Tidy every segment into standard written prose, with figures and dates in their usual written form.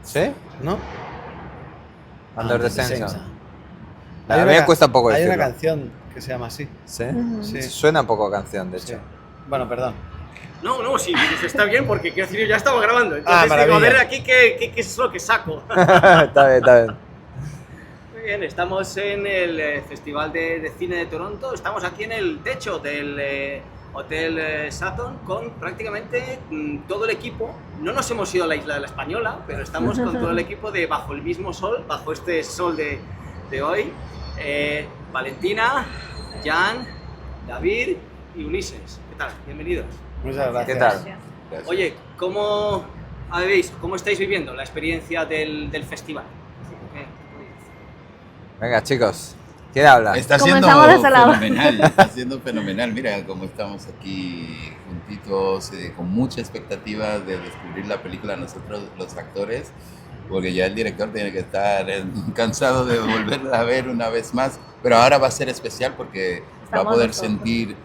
¿Sí? ¿No? Under the Sensa. Sensa. A mí me cuesta un poco Hay decirlo. una canción que se llama así. ¿Sí? Sí. Suena un poco a canción, de Sí. hecho. Bueno, perdón. No, sí, pues está bien porque quiero decir, ya estaba grabando. Entonces digo, a maravilla. ver aquí qué es lo que saco. Está bien, está bien. Muy bien, estamos en el Festival de Cine de Toronto. Estamos aquí en el techo del Hotel Sutton con prácticamente todo el equipo. No nos hemos ido a la isla de la Española, pero estamos con todo el equipo de Bajo el mismo sol, bajo este sol de hoy. Valentina, Jan, David y Ulises. ¿Qué tal? Bienvenidos. Muchas gracias. ¿Qué tal? Oye, ¿cómo estáis viviendo la experiencia del festival? Venga, chicos. ¿Quién habla? Está siendo Comenzamos de ese lado. fenomenal, está siendo fenomenal. Mira cómo estamos aquí juntitos, con mucha expectativa de descubrir la película nosotros los actores, porque ya el director tiene que estar cansado de volverla a ver una vez más, pero ahora va a ser especial porque va a poder sentir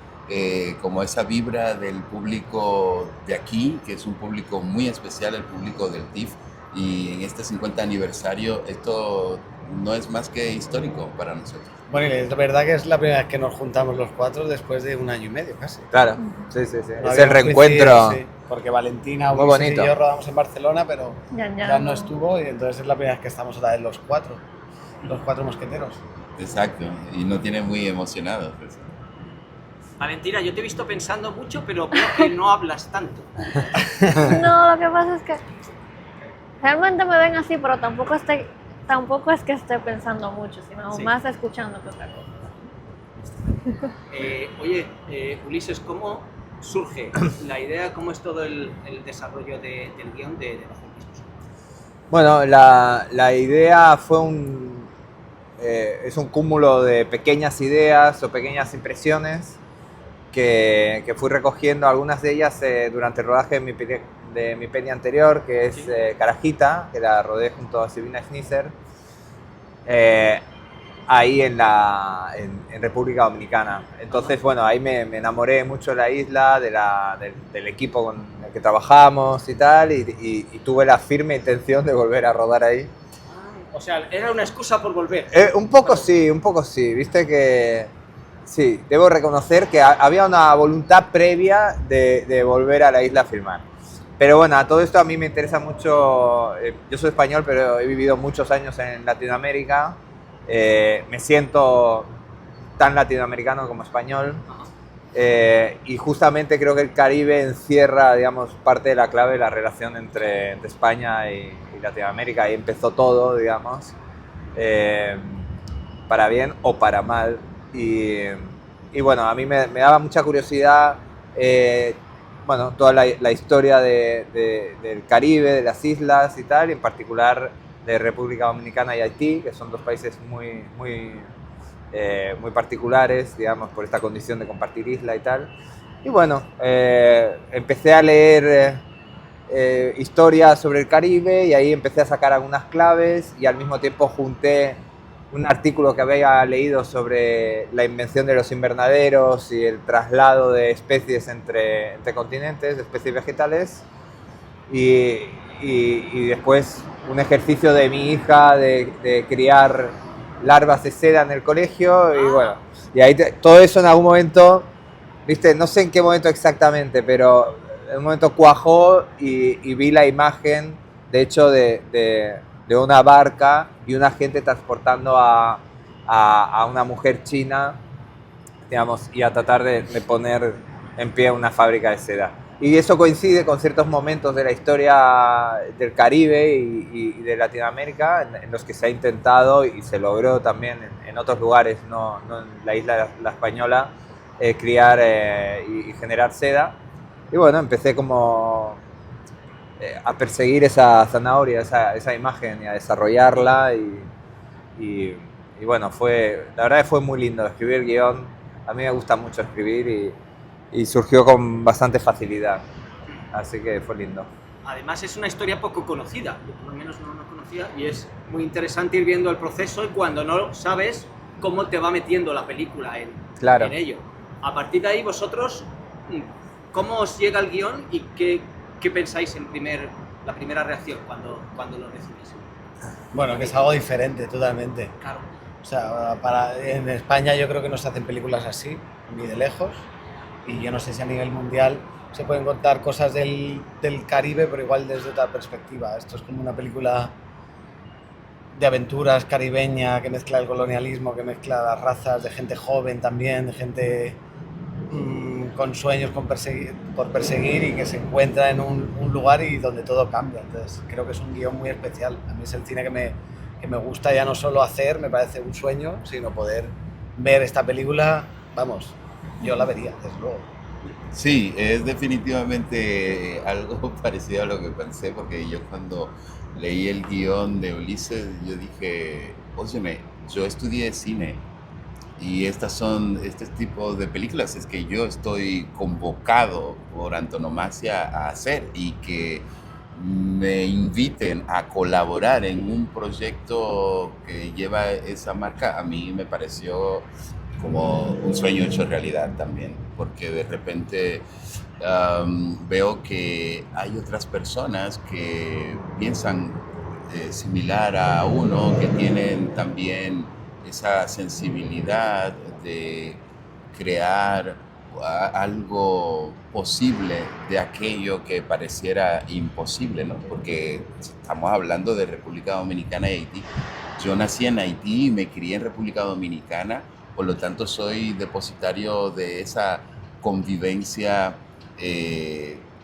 como esa vibra del público de aquí, que es un público muy especial, el público del TIFF, y en este 50 aniversario esto no es más que histórico para nosotros. Bueno, y es verdad que es la primera vez que nos juntamos los cuatro después de 1 año y medio casi. Claro, sí. No Es el habíamos reencuentro. coincidido, sí, porque Valentina, Muy Ulises bonito. y yo rodamos en Barcelona, pero Ya ya no estuvo, y entonces es la primera vez que estamos otra vez los cuatro mosqueteros. Exacto, y nos tiene muy emocionados. Valentina, yo te he visto pensando mucho, pero veo que no hablas tanto. No, lo que pasa es que realmente me ven así, pero tampoco es que esté pensando mucho, sino Sí. más escuchando que otra cosa. Oye, Ulises, ¿cómo surge la idea, cómo es todo el desarrollo del guión de Bajo el mismo sol? Bueno, la idea fue es un cúmulo de pequeñas ideas o pequeñas impresiones que fui recogiendo, algunas de ellas durante el rodaje de mi peli anterior, que es Carajita, que la rodé junto a Silvina Schnisser, ahí en República Dominicana. Entonces, bueno, ahí me enamoré mucho de la isla, del equipo con el que trabajamos y tal, y tuve la firme intención de volver a rodar ahí. O sea, era una excusa por volver. Un poco sí, viste que sí, debo reconocer que había una voluntad previa de volver a la isla a filmar. Pero bueno, a todo esto a mí me interesa mucho, yo soy español, pero he vivido muchos años en Latinoamérica, me siento tan latinoamericano como español, y justamente creo que el Caribe encierra, digamos, parte de la clave de la relación entre España y Latinoamérica. Ahí empezó todo, digamos, para bien o para mal. Y bueno, a mí me daba mucha curiosidad, bueno, toda la historia del Caribe, de las islas y tal, y en particular de República Dominicana y Haití, que son dos países muy particulares, digamos, por esta condición de compartir isla y tal. Y bueno, empecé a leer historias sobre el Caribe y ahí empecé a sacar algunas claves, y al mismo tiempo junté un artículo que había leído sobre la invención de los invernaderos y el traslado de especies entre continentes, de especies vegetales, y después un ejercicio de mi hija de criar larvas de seda en el colegio, y bueno, y ahí todo eso en algún momento, viste, no sé en qué momento exactamente, pero en un momento cuajó y vi la imagen, de hecho, de una barca y una gente transportando a una mujer china, digamos, y a tratar de poner en pie una fábrica de seda. Y eso coincide con ciertos momentos de la historia del Caribe y de Latinoamérica en los que se ha intentado y se logró también en otros lugares, no en la isla La Española, criar y generar seda. Y bueno, empecé como a perseguir esa zanahoria, esa imagen, y a desarrollarla, y bueno, la verdad que fue muy lindo escribir el guión. A mí me gusta mucho escribir y surgió con bastante facilidad, así que fue lindo. Además es una historia poco conocida, yo por lo menos no la conocía, y es muy interesante ir viendo el proceso y cuando no sabes cómo te va metiendo la película en ello. A partir de ahí vosotros, ¿cómo os llega el guión y qué pensáis en primer la primera reacción cuando lo recibes? Bueno, que es algo diferente totalmente. Claro. O sea, en España yo creo que no se hacen películas así, ni de lejos. Y yo no sé si a nivel mundial se pueden contar cosas del Caribe, pero igual desde otra perspectiva. Esto es como una película de aventuras caribeña que mezcla el colonialismo, que mezcla las razas, de gente joven también, de gente con sueños por perseguir y que se encuentra en un lugar y donde todo cambia. Entonces creo que es un guión muy especial. A mí es el cine que me gusta ya no solo hacer, me parece un sueño, sino poder ver esta película, vamos, yo la vería, desde luego. Sí, es definitivamente algo parecido a lo que pensé, porque yo cuando leí el guión de Ulises, yo dije, óyeme, yo estudié cine y este tipo de películas es que yo estoy convocado por antonomasia a hacer, y que me inviten a colaborar en un proyecto que lleva esa marca, a mí me pareció como un sueño hecho realidad también, porque de repente veo que hay otras personas que piensan similar a uno, que tienen también esa sensibilidad de crear algo posible de aquello que pareciera imposible, ¿no? Porque estamos hablando de República Dominicana y Haití. Yo nací en Haití y me crié en República Dominicana, por lo tanto soy depositario de esa convivencia,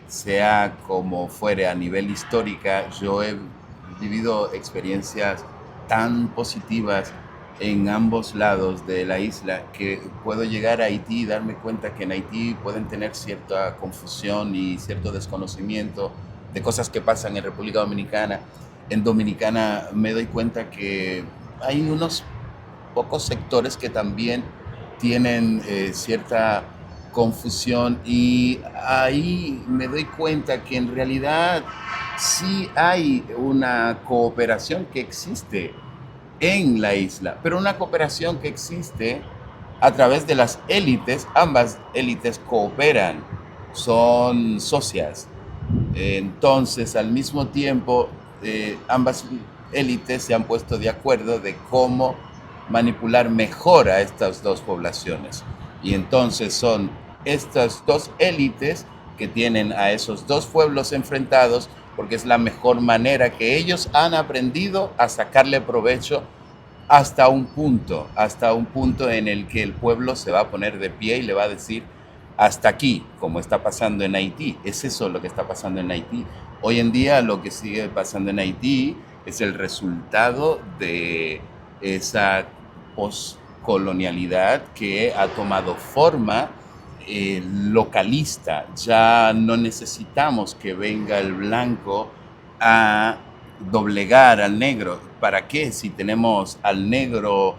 sea como fuere a nivel histórica. Yo he vivido experiencias tan positivas en ambos lados de la isla que puedo llegar a Haití y darme cuenta que en Haití pueden tener cierta confusión y cierto desconocimiento de cosas que pasan en República Dominicana. En Dominicana me doy cuenta que hay unos pocos sectores que también tienen cierta confusión, y ahí me doy cuenta que en realidad sí hay una cooperación que existe en la isla, pero una cooperación que existe a través de las élites. Ambas élites cooperan, son socias. Entonces, al mismo tiempo, ambas élites se han puesto de acuerdo de cómo manipular mejor a estas dos poblaciones. Y entonces son estas dos élites que tienen a esos dos pueblos enfrentados, porque es la mejor manera que ellos han aprendido a sacarle provecho hasta un punto en el que el pueblo se va a poner de pie y le va a decir hasta aquí, como está pasando en Haití. Es eso lo que está pasando en Haití. Hoy en día lo que sigue pasando en Haití es el resultado de esa poscolonialidad que ha tomado forma localista. Ya no necesitamos que venga el blanco a doblegar al negro. ¿Para qué? Si tenemos al negro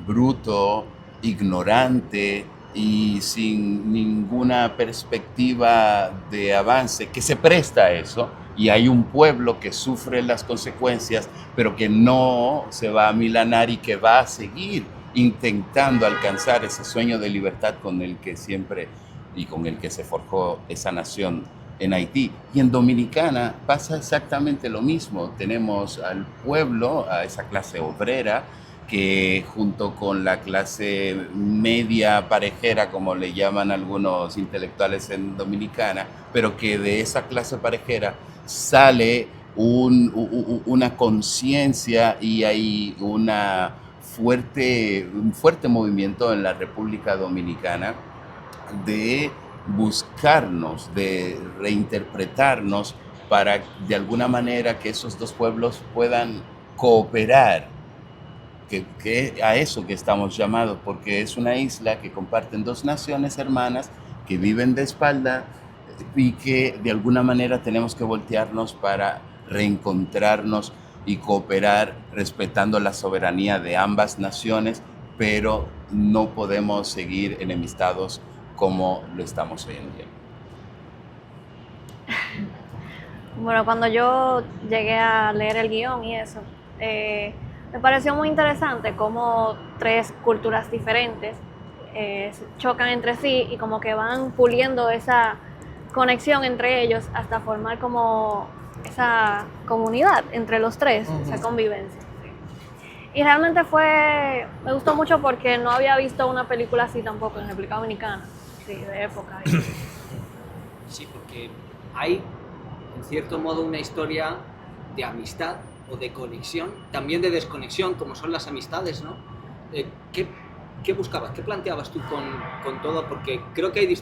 bruto, ignorante y sin ninguna perspectiva de avance, que se presta a eso, y hay un pueblo que sufre las consecuencias, pero que no se va a amilanar y que va a seguir intentando alcanzar ese sueño de libertad con el que siempre y con el que se forjó esa nación en Haití. Y en Dominicana pasa exactamente lo mismo. Tenemos al pueblo, a esa clase obrera, que junto con la clase media parejera, como le llaman algunos intelectuales en Dominicana, pero que de esa clase parejera sale una conciencia, y hay un fuerte movimiento en la República Dominicana de buscarnos, de reinterpretarnos para de alguna manera que esos dos pueblos puedan cooperar, que a eso que estamos llamados, porque es una isla que comparten dos naciones hermanas que viven de espalda, y que de alguna manera tenemos que voltearnos para reencontrarnos y cooperar respetando la soberanía de ambas naciones, pero no podemos seguir enemistados como lo estamos hoy en día. Bueno, cuando yo llegué a leer el guión y eso, me pareció muy interesante cómo tres culturas diferentes chocan entre sí y como que van puliendo esa conexión entre ellos hasta formar como esa comunidad entre los tres, esa convivencia. Sí. Y realmente me gustó mucho porque no había visto una película así tampoco en República Dominicana, sí, de época. Sí, porque hay, en cierto modo, una historia de amistad o de conexión, también de desconexión, como son las amistades, ¿no? ¿Qué buscabas? ¿Qué planteabas tú con todo? Porque creo que hay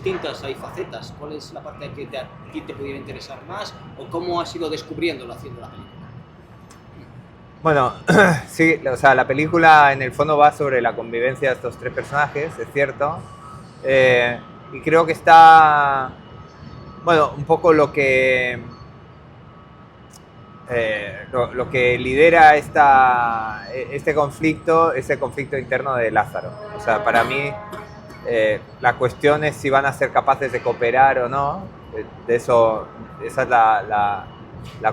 facetas. ¿Cuál es la parte que a ti te pudiera interesar más? ¿O cómo has ido descubriéndolo haciendo la película? Bueno, sí, o sea, la película en el fondo va sobre la convivencia de estos tres personajes, es cierto. Y creo que está, bueno, un poco lo que lidera este conflicto es el conflicto interno de Lázaro. O sea, para mí la cuestión es si van a ser capaces de cooperar o no. De eso, esa es la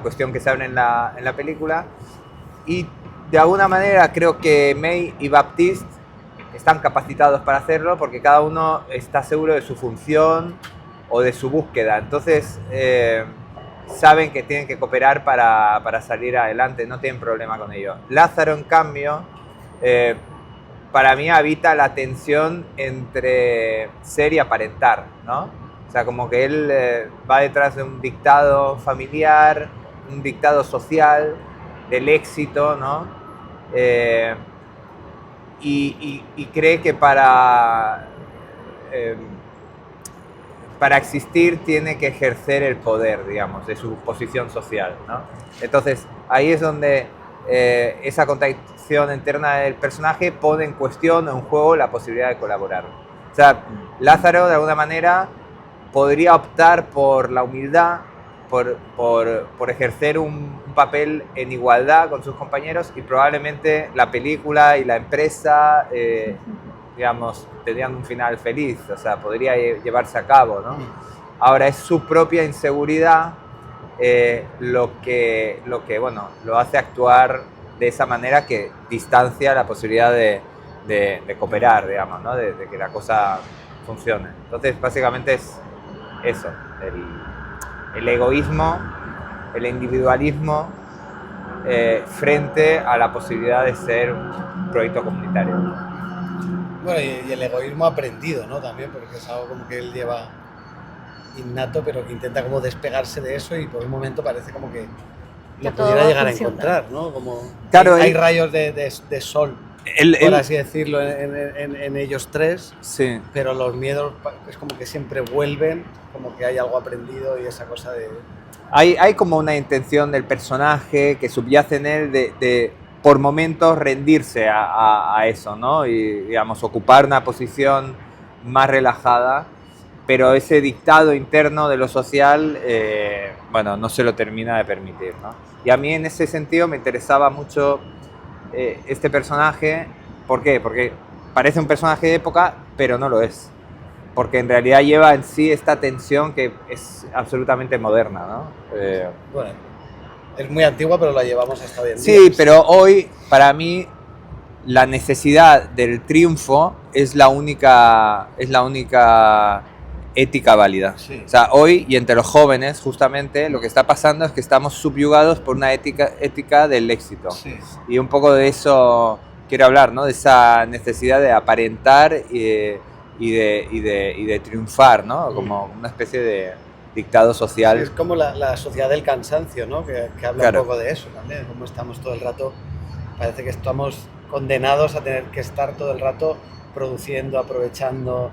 cuestión que se abre en la película. Y de alguna manera creo que May y Baptiste están capacitados para hacerlo porque cada uno está seguro de su función o de su búsqueda. Entonces saben que tienen que cooperar para salir adelante, no tienen problema con ello. Lázaro, en cambio, para mí habita la tensión entre ser y aparentar, ¿no? O sea, como que él va detrás de un dictado familiar, un dictado social, del éxito, ¿no? Y cree que para existir tiene que ejercer el poder, digamos, de su posición social, ¿no? Entonces, ahí es donde esa contradicción interna del personaje pone en cuestión, en juego, la posibilidad de colaborar. O sea, Lázaro, de alguna manera, podría optar por la humildad, por ejercer un papel en igualdad con sus compañeros y probablemente la película y la empresa, digamos, tendrían un final feliz, o sea, podría llevarse a cabo, ¿no? Ahora es su propia inseguridad lo que bueno, lo hace actuar de esa manera que distancia la posibilidad de cooperar, digamos, ¿no? De que la cosa funcione. Entonces, básicamente es eso, el egoísmo, el individualismo frente a la posibilidad de ser un proyecto comunitario. Bueno, y el egoísmo aprendido, ¿no? También, porque es algo como que él lleva innato, pero que intenta como despegarse de eso y por un momento parece como que lo pudiera llegar a encontrar, ¿no? Como claro, hay rayos de sol, por así decirlo, en ellos tres, sí. Pero los miedos es como que siempre vuelven, como que hay algo aprendido y esa cosa de... Hay como una intención del personaje que subyace en él de por momentos rendirse a eso, ¿no? Y, digamos, ocupar una posición más relajada, pero ese dictado interno de lo social, bueno, no se lo termina de permitir, ¿no? Y a mí en ese sentido me interesaba mucho este personaje. ¿Por qué? Porque parece un personaje de época, pero no lo es. Porque en realidad lleva en sí esta tensión que es absolutamente moderna, ¿no? Bueno, es muy antigua, pero la llevamos hasta hoy en día. Sí, pero hoy, para mí, la necesidad del triunfo es la única ética válida. Sí. O sea, hoy y entre los jóvenes, justamente, lo que está pasando es que estamos subyugados por una ética del éxito. Sí. Y un poco de eso quiero hablar, ¿no? De esa necesidad de aparentar y de triunfar, ¿no? Como una especie de dictado social. Sí, es como la sociedad del cansancio, ¿no? Que habla Claro. un poco de eso también, como estamos todo el rato, parece que estamos condenados a tener que estar todo el rato produciendo, aprovechando,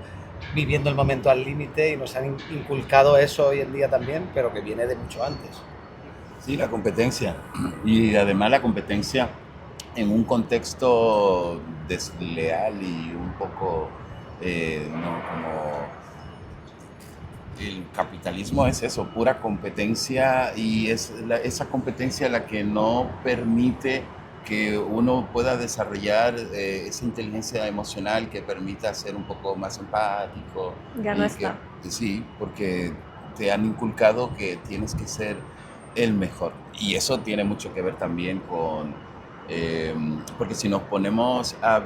viviendo el momento al límite, y nos han inculcado eso hoy en día también, pero que viene de mucho antes. Sí, la competencia. Y además la competencia en un contexto desleal y un poco, ¿no? Como el capitalismo es eso, pura competencia, y es esa competencia la que no permite que uno pueda desarrollar esa inteligencia emocional que permita ser un poco más empático. Ya no está. Sí, porque te han inculcado que tienes que ser el mejor. Y eso tiene mucho que ver también con... porque si nos ponemos a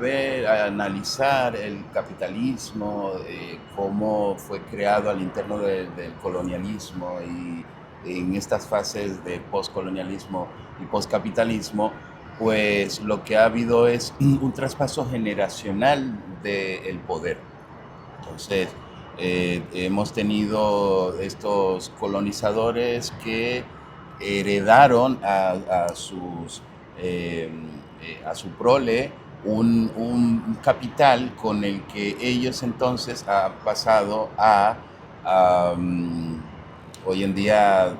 analizar el capitalismo, cómo fue creado al interno del colonialismo y en estas fases de postcolonialismo y postcapitalismo, pues lo que ha habido es un traspaso generacional del poder. Entonces, hemos tenido estos colonizadores que heredaron a su prole un capital con el que ellos entonces han pasado hoy en día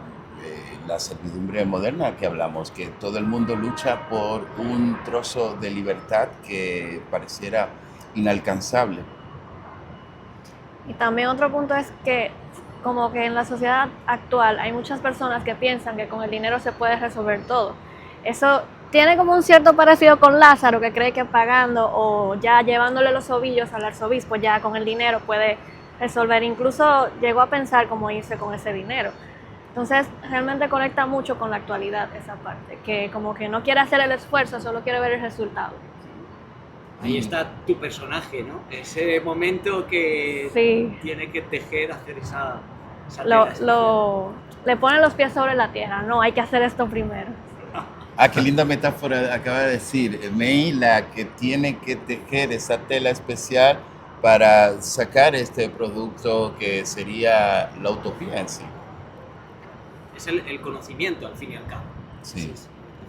la servidumbre moderna que hablamos, que todo el mundo lucha por un trozo de libertad que pareciera inalcanzable. Y también otro punto es que como que en la sociedad actual hay muchas personas que piensan que con el dinero se puede resolver todo. Eso tiene como un cierto parecido con Lázaro, que cree que pagando o ya llevándole los ovillos al arzobispo ya con el dinero puede resolver. Incluso llegó a pensar cómo irse con ese dinero. Entonces realmente conecta mucho con la actualidad esa parte, que como que no quiere hacer el esfuerzo, solo quiere ver el resultado. Ahí está tu personaje, ¿no? Ese momento que Sí. tiene que tejer, hacer esa Le ponen los pies sobre la tierra, no, hay que hacer esto primero. Ah, qué linda metáfora acaba de decir. May, la que tiene que tejer esa tela especial para sacar este producto que sería la utopía en sí. Es el conocimiento, al fin y al cabo. Sí.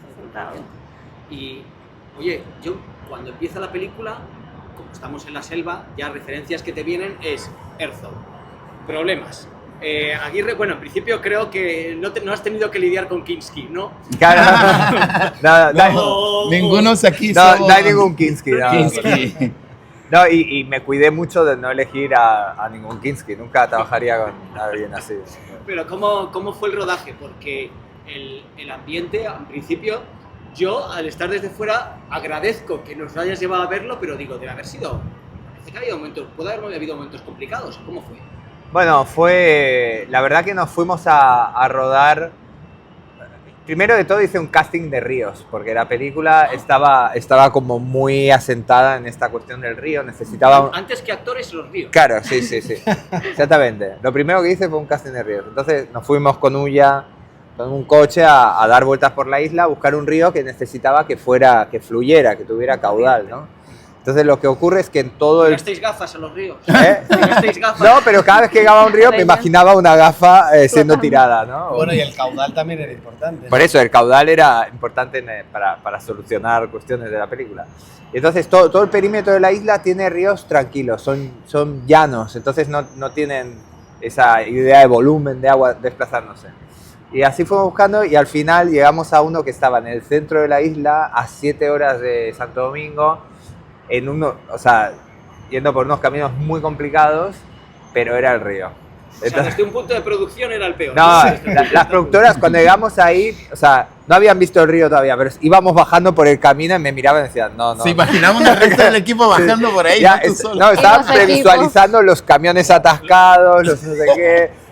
Resultado. Y, oye, yo cuando empieza la película, como estamos en la selva, ya referencias que te vienen es Herzog. Problemas. Aguirre, bueno, en principio creo que no has tenido que lidiar con Kinski, ¿no? Claro, No. Ninguno aquí no somos hay ningún Kinski. No. Kinski. No, y me cuidé mucho de no elegir a ningún Kinski. Nunca trabajaría con alguien así. Pero ¿cómo fue el rodaje? Porque el ambiente, en principio, yo al estar desde fuera agradezco que nos hayas llevado a verlo, pero digo, debe haber sido... Parece que puede haber habido momentos complicados. ¿Cómo fue? Bueno, la verdad que nos fuimos a rodar. Primero de todo hice un casting de ríos, porque la película estaba como muy asentada en esta cuestión del río, necesitaba... Antes que actores, los ríos. Claro, sí, exactamente. Lo primero que hice fue un casting de ríos. Entonces nos fuimos con Ulla, con un coche a dar vueltas por la isla, a buscar un río que necesitaba que fluyera, que tuviera caudal, ¿no? Entonces lo que ocurre es que en todo el... ¿Tirasteis gafas a los ríos? ¿Eh? ¿Tirasteis gafas? No, pero cada vez que llegaba a un río me imaginaba una gafa siendo tirada, ¿no? Bueno, y el caudal también era importante, ¿no? Por eso, el caudal era importante para solucionar cuestiones de la película. Y entonces todo el perímetro de la isla tiene ríos tranquilos, son llanos, entonces no tienen esa idea de volumen de agua desplazándose. Y así fuimos buscando y al final llegamos a uno que estaba en el centro de la isla, a 7 horas de Santo Domingo, yendo por unos caminos muy complicados, pero era el río. O sea, desde un punto de producción era el peor. No, las productoras cuando llegamos ahí, no habían visto el río todavía, pero íbamos bajando por el camino y me miraban y decían, no. Se imaginaban el resto del equipo bajando por ahí, Ya, no tú solo. no, estaban los equipos. previsualizando los camiones atascados, los no sé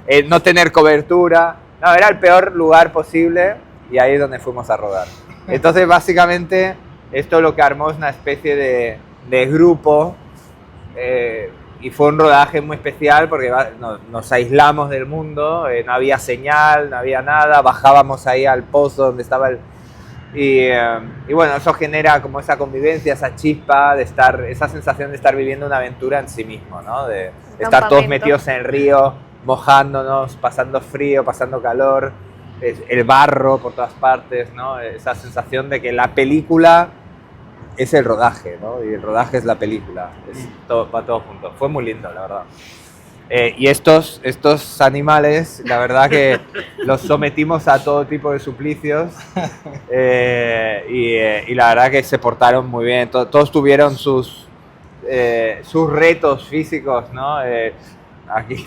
qué, no tener cobertura. No, era el peor lugar posible y ahí es donde fuimos a rodar. Entonces, básicamente, esto lo que armó es una especie de grupo y fue un rodaje muy especial porque nos aislamos del mundo, no había señal, no había nada, bajábamos ahí al pozo donde estaba y bueno, eso genera como esa convivencia, esa chispa, esa sensación de estar viviendo una aventura en sí mismo, ¿no? De estar todos metidos en el río, mojándonos, pasando frío, pasando calor, el barro por todas partes, ¿no? Esa sensación de que la película es el rodaje, ¿no? Y el rodaje es la película, va todo junto. Fue muy lindo, la verdad. Y estos animales, la verdad que los sometimos a todo tipo de suplicios y la verdad que se portaron muy bien. Todos tuvieron sus retos físicos, ¿no? Aquí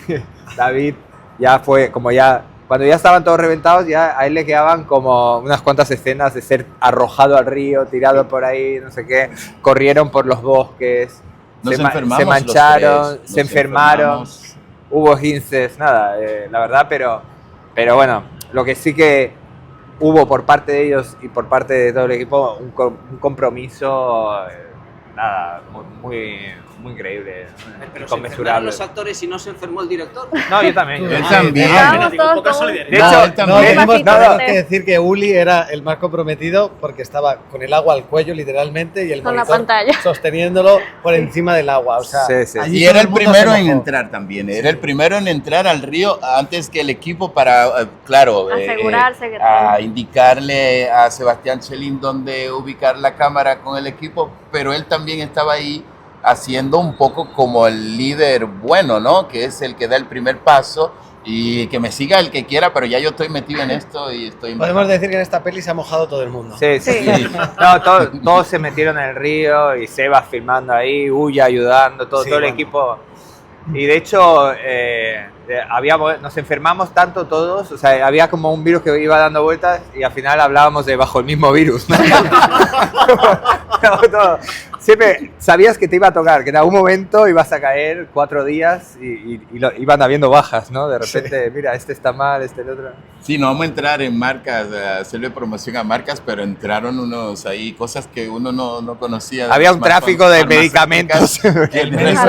David ya fue cuando ya estaban todos reventados, ya a él le quedaban como unas cuantas escenas de ser arrojado al río, tirado por ahí, no sé qué, corrieron por los bosques, se mancharon, se enfermaron, hubo esguinces, nada, la verdad, pero bueno, lo que sí que hubo por parte de ellos y por parte de todo el equipo, un compromiso nada, muy increíble, Pero se enfermaron inconmensurable. los actores y no se enfermó el director. No, yo también. Él también. Estábamos Digo, todos poca como- solidaridad. De hecho, No, él No, también. tenemos No, que decir que Uli era el más comprometido porque estaba con el agua al cuello literalmente y el Con la monitor pantalla. sosteniéndolo por encima del agua. O sea, Sí, sí. allí Y todo era el mundo primero se en mojó. entrar también, era el primero en entrar al río antes que el equipo para, claro, Asegurarse que a todo- indicarle a Sebastián Chelín dónde ubicar la cámara con el equipo, pero él también estaba ahí haciendo un poco como el líder bueno, ¿no? Que es el que da el primer paso y que me siga el que quiera, pero ya yo estoy metido en esto y estoy... Podemos decir que en esta peli se ha mojado todo el mundo. Sí, sí, Sí. sí. No, todos se metieron en el río y Sebas filmando ahí, Uya ayudando, todo Sí, el bueno. equipo. Y de hecho, nos enfermamos tanto todos, o sea, había como un virus que iba dando vueltas y al final hablábamos de bajo el mismo virus, ¿no? Todo. Siempre sabías que te iba a tocar, que en algún momento ibas a caer 4 días y iban habiendo bajas, ¿no? De repente, mira, este está mal, este el otro. Sí, no vamos a entrar en marcas, a hacerle promoción a marcas, pero entraron unos ahí, cosas que uno no conocía. Había un Las tráfico de farmacéuticas medicamentos. que el Eso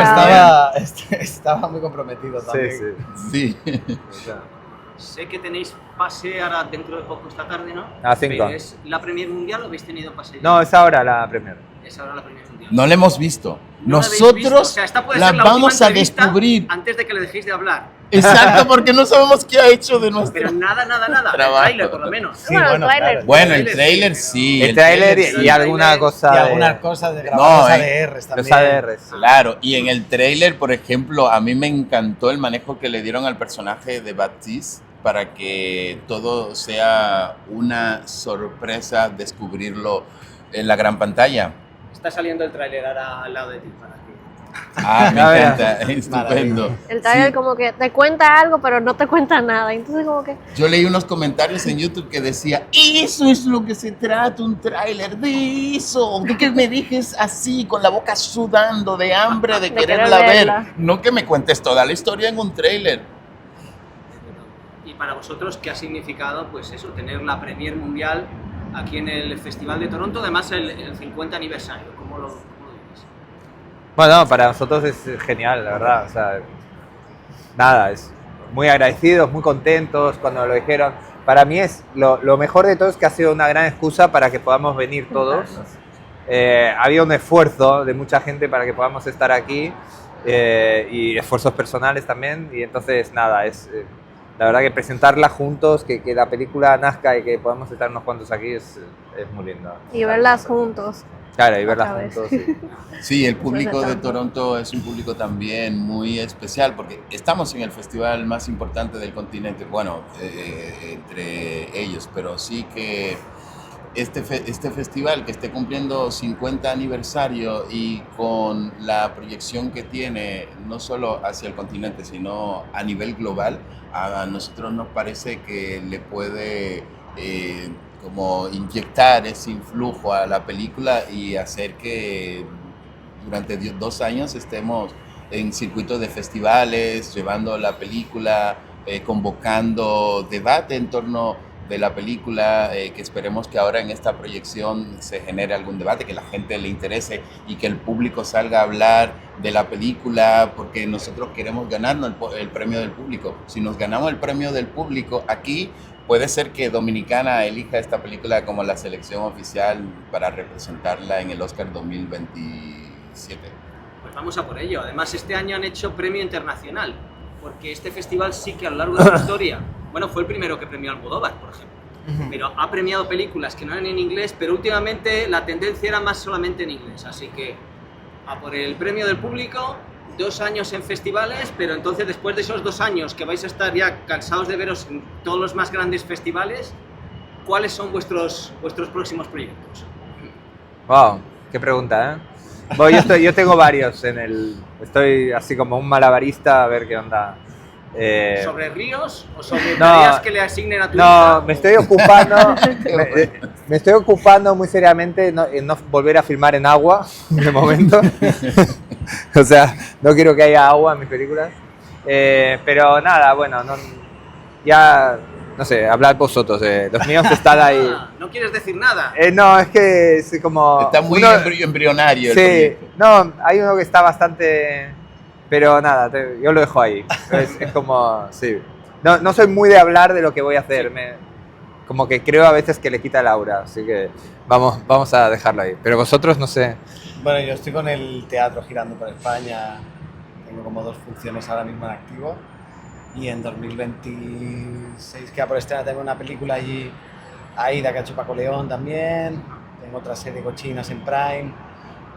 resto estaba muy comprometido Sí, también. sí. Sí. O sea, Sé que tenéis pase ahora dentro de poco esta tarde, ¿no? A 5. Pero ¿es la Premier Mundial o habéis tenido pase? No, es ahora la primera. Es ahora la Premier Mundial. No la hemos visto. No la habéis Nosotros visto. O sea, esta puede la ser la vamos última a entrevista descubrir. antes de que le dejéis de hablar. Exacto, porque no sabemos qué ha hecho de nuestro... Pero nada. Trabajo. El trailer, por lo menos. Sí, Bueno, el bueno, tráiler. claro. Bueno, el El trailer tráiler, sí. El tráiler sí, y el alguna tráiler cosa Y de algunas cosas de grabar los No, ADRs también. los ADRs. Claro, y en el tráiler, por ejemplo, a mí me encantó el manejo que le dieron al personaje de Baptiste para que todo sea una sorpresa descubrirlo en la gran pantalla. Está saliendo el tráiler ahora al lado de ti. Para que... Ah, me A ver. encanta, estupendo. El trailer Sí. como que te cuenta algo, pero no te cuenta nada. Entonces como que... Yo leí unos comentarios en YouTube que decía, eso es lo que se trata, un tráiler, de eso, de que me dejes así, con la boca sudando de hambre, de De quererla querer ver, verla. no que me cuentes toda la historia en un tráiler. Y para vosotros, ¿qué ha significado pues eso, tener la Premier Mundial aquí en el Festival de Toronto? Además, el 50 aniversario. ¿Cómo lo dices? Bueno, para nosotros es genial, la verdad. O sea, nada, es muy agradecidos, muy contentos cuando lo dijeron. Para mí es lo mejor de todo es que ha sido una gran excusa para que podamos venir todos. Había un esfuerzo de mucha gente para que podamos estar aquí y esfuerzos personales también. Y entonces, nada, es la verdad que presentarla juntos, que la película nazca y que podamos estar unos cuantos aquí es muy lindo. Y verlas juntos. Claro, y verla Otra vez. juntos. Sí. Sí, el público de tanto. Toronto es un público también muy especial porque estamos en el festival más importante del continente, bueno, entre ellos, pero sí que este festival que esté cumpliendo 50 aniversario y con la proyección que tiene no solo hacia el continente, sino a nivel global, a nosotros nos parece que le puede como inyectar ese influjo a la película y hacer que durante 2 años estemos en circuitos de festivales, llevando la película, convocando debate en torno de la película, que esperemos que ahora en esta proyección se genere algún debate, que la gente le interese y que el público salga a hablar de la película, porque nosotros queremos ganarnos el premio del público. Si nos ganamos el premio del público aquí, puede ser que Dominicana elija esta película como la selección oficial para representarla en el Oscar 2027. Pues vamos a por ello. Además, este año han hecho premio internacional, porque este festival sí que a lo largo de su historia, bueno, fue el primero que premió Almodóvar, por ejemplo, pero ha premiado películas que no eran en inglés, pero últimamente la tendencia era más solamente en inglés, así que a por el premio del público, 2 años en festivales, pero entonces después de esos 2 años que vais a estar ya cansados de veros en todos los más grandes festivales, ¿cuáles son vuestros próximos proyectos? Wow, qué pregunta, ¿eh? Bueno, yo tengo varios estoy así como un malabarista a ver qué onda. ¿Sobre ríos o sobre no, tareas que le asignen a tu No, hija? me estoy ocupando, me estoy ocupando muy seriamente en no volver a filmar en agua de momento. O sea, no quiero que haya agua en mis películas. Pero nada, bueno, ya no sé, hablad vosotros. Los míos están ahí. No, no quieres decir nada. No, es que es como... Está muy embrionario el Sí, proyecto. no, hay uno que está bastante... Pero nada, yo lo dejo ahí. Es como, sí. No soy muy de hablar de lo que voy a hacer. Como que creo a veces que le quita el aura. Así que vamos a dejarlo ahí. Pero vosotros, no sé. Bueno, yo estoy con el teatro girando por España. Tengo como 2 funciones ahora mismo en activo. Y en 2026 queda por estrenar, tengo una película allí, Aida, que ha hecho Paco León también. Tengo otra serie cochinas en Prime.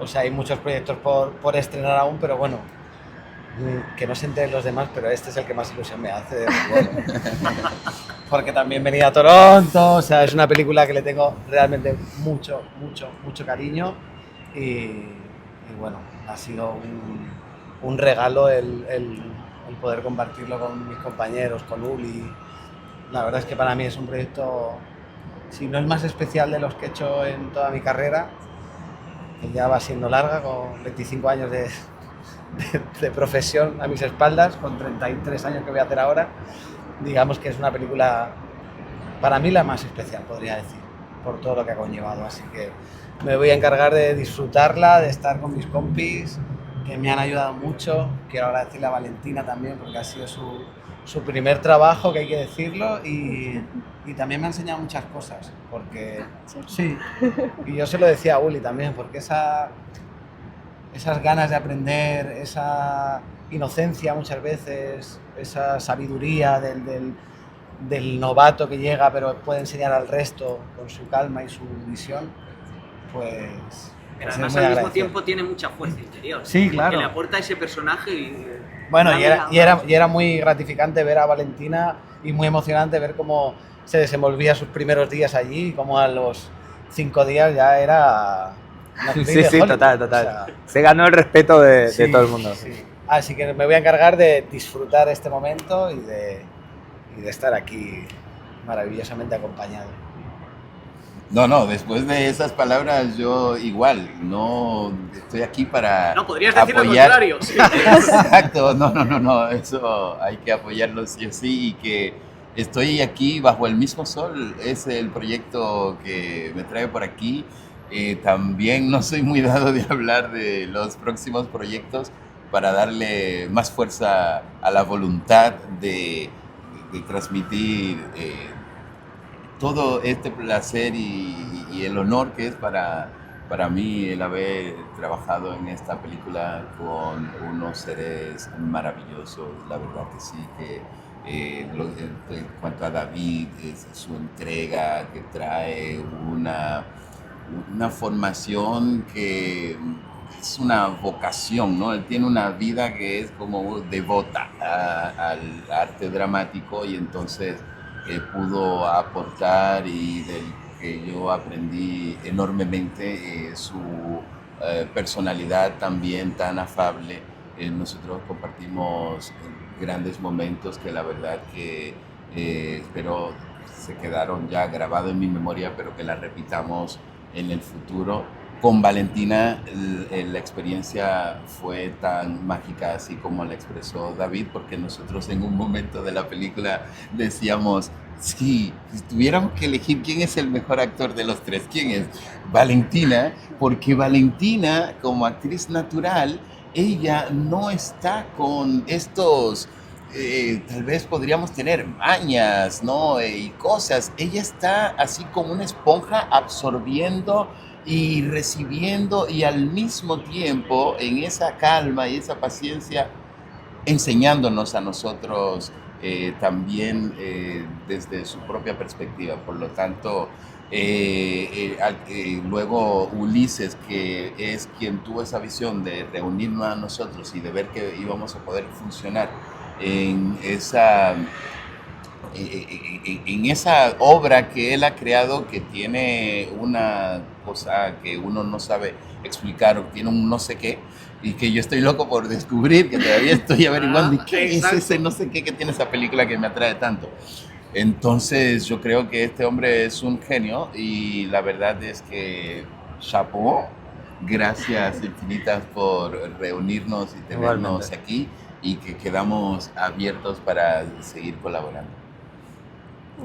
O sea, hay muchos proyectos por estrenar aún, pero bueno, que no se enteren los demás, pero este es el que más ilusión me hace. Bueno. Porque también venía a Toronto, o sea, es una película que le tengo realmente mucho cariño y bueno, ha sido un regalo el poder compartirlo con mis compañeros, con Uli. La verdad es que para mí es un proyecto, si no el más especial de los que he hecho en toda mi carrera, que ya va siendo larga, con 25 años de profesión a mis espaldas, con 33 años que voy a hacer ahora. Digamos que es una película, para mí la más especial, podría decir, por todo lo que ha conllevado. Así que me voy a encargar de disfrutarla, de estar con mis compis, que me han ayudado mucho. Quiero agradecerle a Valentina también, porque ha sido su primer trabajo, que hay que decirlo, y también me ha enseñado muchas cosas, porque sí, y yo se lo decía a Uli también, porque esas ganas de aprender, esa inocencia muchas veces, esa sabiduría del novato que llega pero puede enseñar al resto con su calma y su visión, pues... Pero además al mismo tiempo tiene mucha fuerza interior. Sí, claro. Que le aporta ese personaje y... Bueno, y era muy gratificante ver a Valentina y muy emocionante ver cómo se desenvolvía sus primeros días allí y cómo a los 5 días ya era... Sí, total. O sea, se ganó el respeto de todo el mundo. Sí. Así que me voy a encargar de disfrutar este momento y de estar aquí maravillosamente acompañado. No, después de esas palabras yo igual, no estoy aquí para No, podrías decir lo apoyar. contrario. Sí. Exacto, no, eso hay que apoyarlo sí o sí, y que estoy aquí bajo el mismo sol, es el proyecto que me trae por aquí. También no soy muy dado de hablar de los próximos proyectos para darle más fuerza a la voluntad de transmitir todo este placer y el honor que es para mí el haber trabajado en esta película con unos seres maravillosos, la verdad que sí, que en cuanto a David, su entrega que trae una formación que es una vocación, ¿no? Él tiene una vida que es como devota al arte dramático y entonces pudo aportar y del que yo aprendí enormemente su personalidad también tan afable. Nosotros compartimos grandes momentos que la verdad que espero se quedaron ya grabados en mi memoria, pero que la repitamos en el futuro. Con Valentina la experiencia fue tan mágica así como la expresó David, porque nosotros en un momento de la película decíamos, sí, si tuviéramos que elegir quién es el mejor actor de los tres, ¿quién es? Valentina, porque Valentina como actriz natural, ella no está con estos... tal vez podríamos tener mañas, ¿no? Y cosas. Ella está así como una esponja absorbiendo y recibiendo y al mismo tiempo en esa calma y esa paciencia enseñándonos a nosotros también desde su propia perspectiva. Por lo tanto, luego Ulises, que es quien tuvo esa visión de reunirnos a nosotros y de ver que íbamos a poder funcionar en esa obra que él ha creado, que tiene una cosa que uno no sabe explicar, o tiene un no sé qué, y que yo estoy loco por descubrir, que todavía estoy averiguando y qué es ese no sé qué que tiene esa película que me atrae tanto. Entonces yo creo que este hombre es un genio y la verdad es que chapeau, gracias infinitas por reunirnos y tenernos aquí, y que quedamos abiertos para seguir colaborando.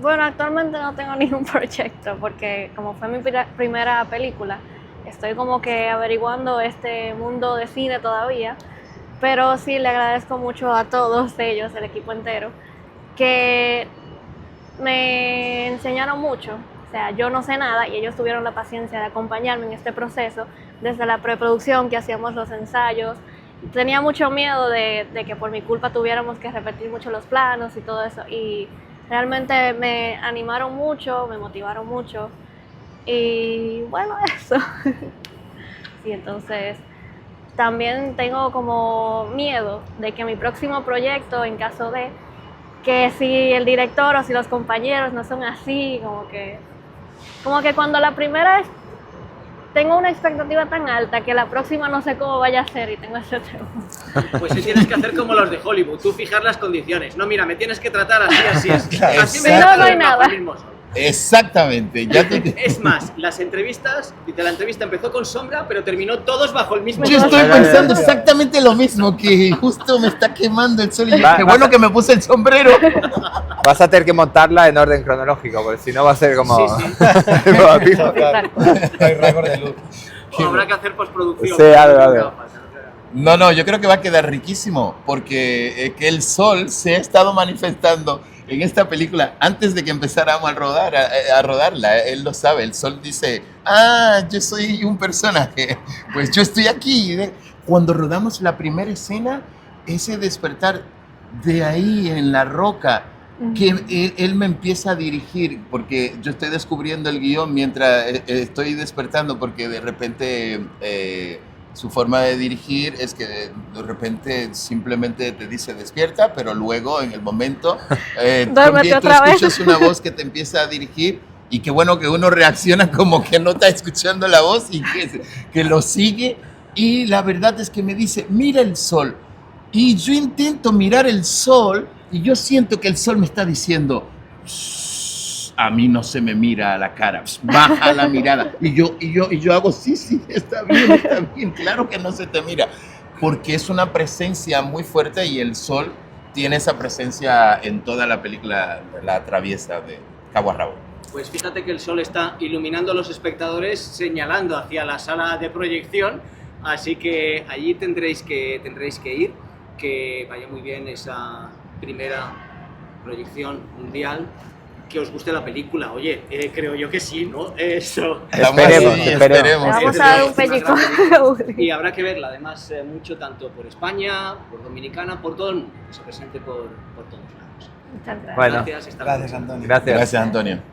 Bueno, actualmente no tengo ningún proyecto porque como fue mi primera película, estoy como que averiguando este mundo de cine todavía, pero sí le agradezco mucho a todos ellos, el equipo entero, que me enseñaron mucho. O sea, yo no sé nada y ellos tuvieron la paciencia de acompañarme en este proceso, desde la preproducción que hacíamos los ensayos. Tenía mucho miedo de que por mi culpa tuviéramos que repetir mucho los planos y todo eso, y realmente me animaron mucho, me motivaron mucho, y bueno, eso. Sí, entonces también tengo como miedo de que mi próximo proyecto, en caso de que si el director o si los compañeros no son así, como que cuando la primera es, tengo una expectativa tan alta que la próxima no sé cómo vaya a ser y tengo ese temor. Pues sí, tienes que hacer como los de Hollywood, tú fijar las condiciones. No, mira, me tienes que tratar así, así es. Claro, Así me no, tratas no hay bajo nada. el mismo sol. Exactamente. Ya Es más, las entrevistas, la entrevista empezó con sombra, pero terminó todos bajo el mismo Yo sol. estoy pensando exactamente lo mismo, que justo me está quemando el sol y Va- qué va- bueno que me puse el sombrero. Vas a tener que montarla en orden cronológico, porque si no va a ser como... Sí, Claro, no hay récord de luz. O habrá que hacer postproducción. Sí, algo. No, yo creo que va a quedar riquísimo, porque que el sol se ha estado manifestando en esta película antes de que empezáramos a rodarla. Él lo sabe, el sol dice, yo soy un personaje, pues yo estoy aquí. Cuando rodamos la primera escena, ese despertar de ahí en la roca, que él me empieza a dirigir, porque yo estoy descubriendo el guión mientras estoy despertando, porque de repente su forma de dirigir es que de repente simplemente te dice despierta, pero luego en el momento Duérmete tú otra vez. escuchas una voz que te empieza a dirigir, y qué bueno que uno reacciona como que no está escuchando la voz y que lo sigue. Y la verdad es que me dice, mira el sol. Y yo intento mirar el sol y yo siento que el sol me está diciendo, "Shh, a mí no se me mira a la cara, baja la mirada". Y yo hago, sí, está bien, claro que no se te mira. Porque es una presencia muy fuerte y el sol tiene esa presencia en toda la película, La Traviesa de cabo a rabo. Pues fíjate que el sol está iluminando a los espectadores, señalando hacia la sala de proyección, así que allí tendréis que ir, que vaya muy bien esa primera proyección mundial, que os guste la película. Oye, creo yo que sí, ¿no? Eso. Esperemos, Sí, esperemos. Vamos a dar un pellizco. Y habrá que verla, además, mucho tanto por España, por Dominicana, por todo el mundo, que se presente por todos lados. Muchas gracias. Bueno, Gracias, hasta Gracias, luego. Antonio. gracias. Gracias, Antonio.